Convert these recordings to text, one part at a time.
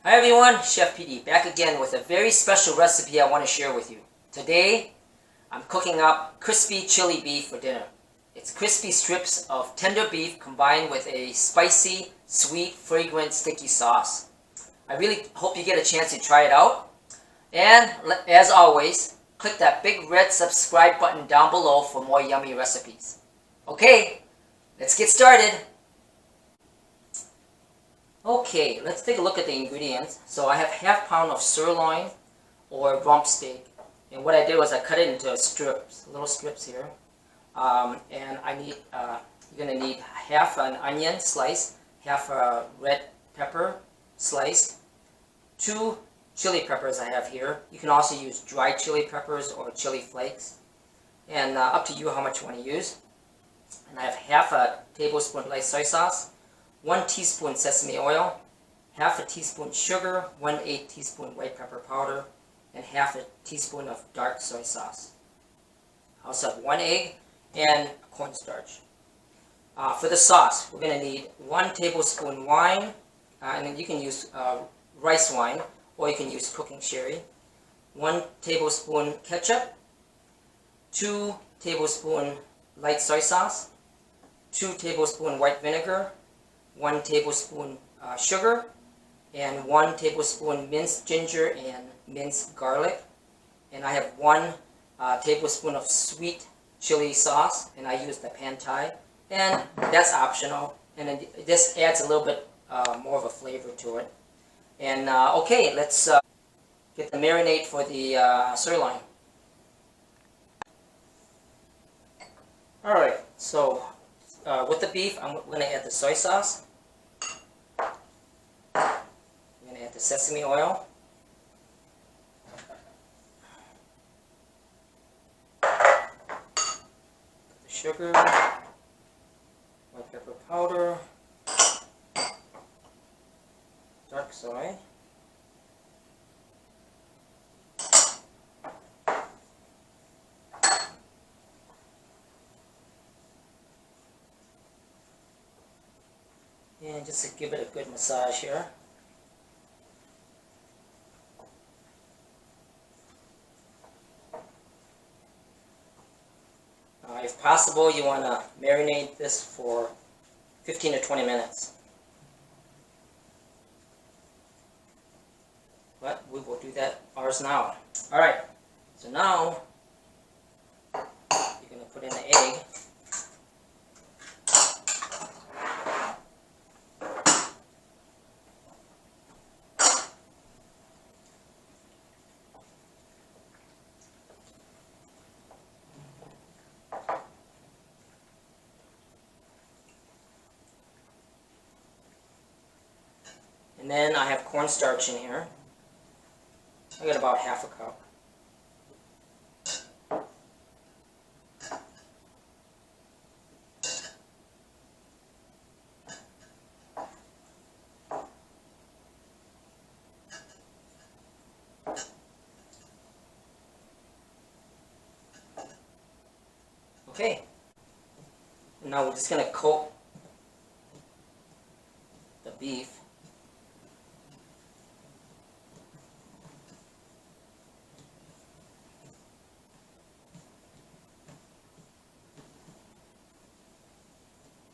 Hi everyone, Chef PD back again with a very special recipe I want to share with you. Today, I'm cooking up crispy chili beef for dinner. It's crispy strips of tender beef combined with a spicy, sweet, fragrant, sticky sauce. I really hope you get a chance to try it out. And as always, click that big red subscribe button down below for more yummy recipes. Okay, let's get started. Okay, let's take a look at the ingredients. So I have half pound of sirloin or rump steak. And what I did was I cut it into strips, little strips here. And I need, you're going to need half an onion sliced, half a red pepper sliced, 2 chili peppers I have here. You can also use dried chili peppers or chili flakes. And up to you how much you want to use. And I have half a tablespoon light soy sauce, 1 teaspoon sesame oil, half a teaspoon sugar, 1/8 teaspoon white pepper powder, and half a teaspoon of dark soy sauce. I also have 1 egg and cornstarch. For the sauce, we're going to need 1 tablespoon wine, and then you can use rice wine, or you can use cooking sherry, 1 tablespoon ketchup, 2 tablespoon light soy sauce, 2 tablespoon white vinegar, 1 tablespoon sugar, and 1 tablespoon minced ginger and minced garlic. And I have 1 tablespoon of sweet chili sauce, and I use the pan thai. And that's optional, and then this adds a little bit more of a flavor to it. And okay, let's get the marinade for the sirloin. Alright, so with the beef, I'm going to add the soy sauce. I'm going to add the sesame oil. The sugar, white pepper powder, dark soy. And just to give it a good massage here. If possible, you want to marinate this for 15 to 20 minutes. But we will do that ours now. Alright, so now you're going to put in the egg. And then I have cornstarch in here. I got about half a cup. Okay. And now we're just going to coat the beef.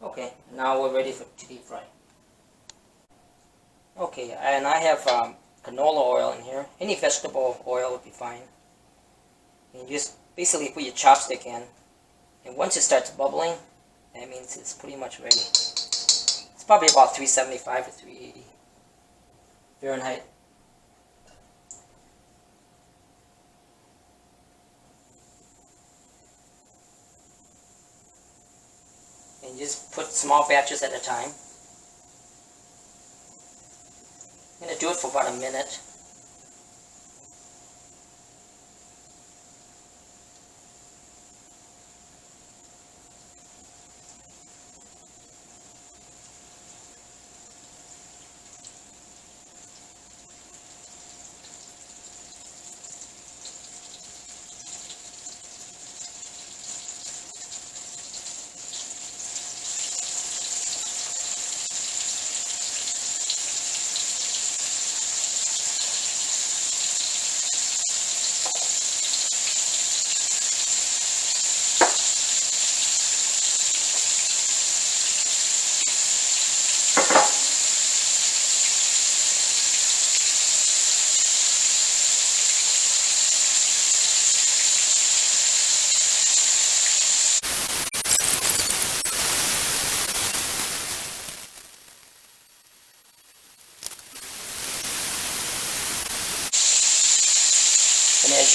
Okay, now we're ready to deep fry. Okay, and I have canola oil in here. Any vegetable oil would be fine. And you just basically put your chopstick in, and once it starts bubbling, that means it's pretty much ready. It's probably about 375 to 380 Fahrenheit. And just put small batches at a time. I'm going to do it for about a minute.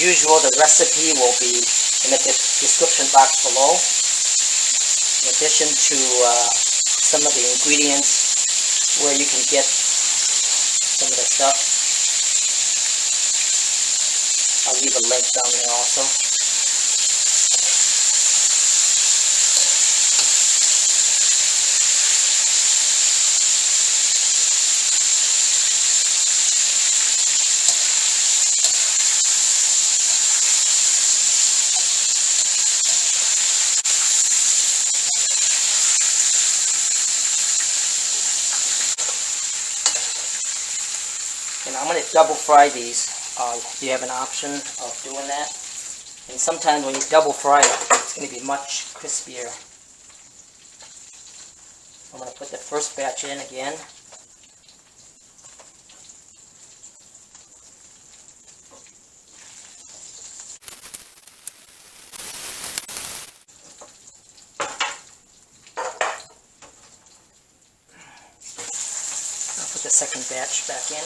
As usual, the recipe will be in the description box below. In addition to some of the ingredients where you can get some of the stuff, I'll leave a link down there also. And I'm going to double fry these. You have an option of doing that. And sometimes when you double fry it, it's going to be much crispier. I'm going to put the first batch in again. I'll put the second batch back in.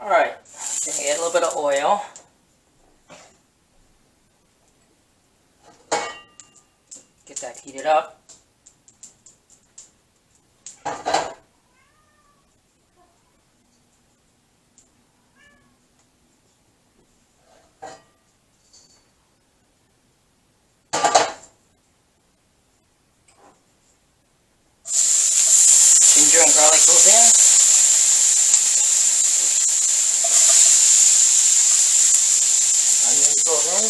Alright, then add a little bit of oil. Get that heated up. Ginger and garlic goes in. Onions goes in.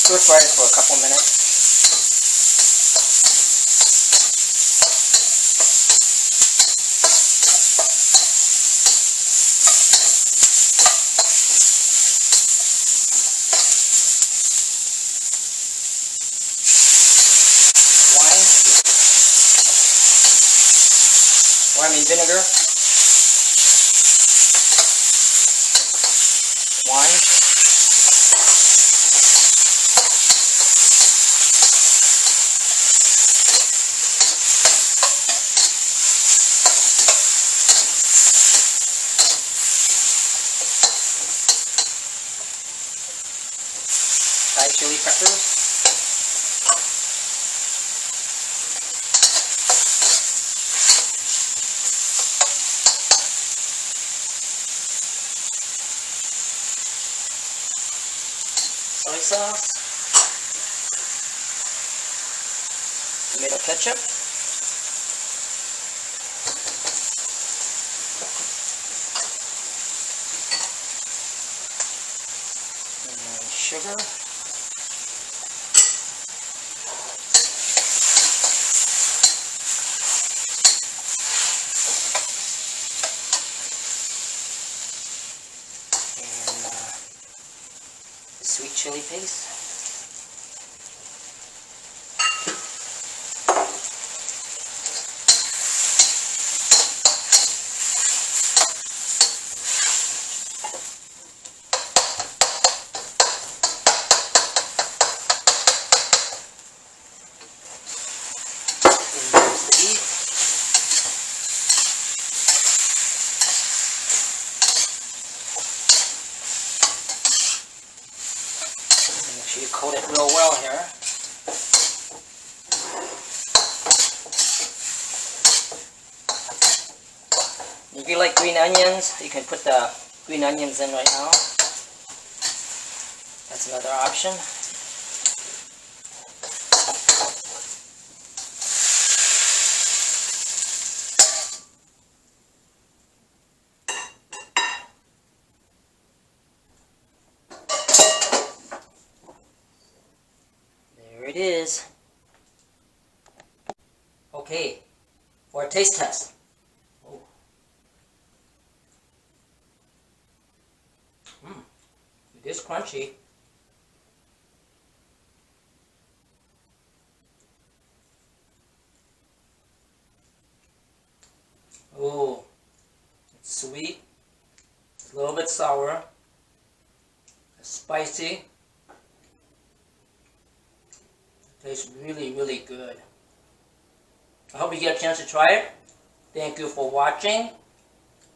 Stir fry it for a couple minutes. Vinegar. Wine. Thai chili peppers. Soy sauce, tomato ketchup, and sugar, sweet chili paste. And there's the beef. Make sure you coat it real well here. If you like green onions, you can put the green onions in right now. That's another option. it is. Okay, for a taste test. Oh. It is crunchy. Oh, it's sweet, it's a little bit sour, it's spicy. It tastes really, really good. I hope you get a chance to try it. Thank you for watching,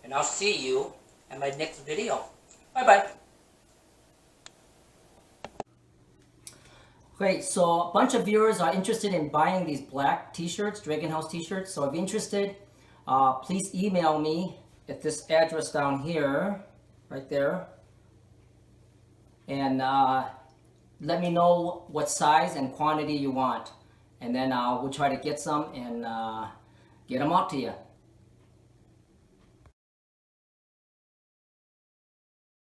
and I'll see you in my next video. Bye-bye. Great, so a bunch of viewers are interested in buying these black t-shirts, Dragon House t-shirts. So if you're interested, please email me at this address down here, right there. And let me know what size and quantity you want. And then we'll try to get some and get them out to you.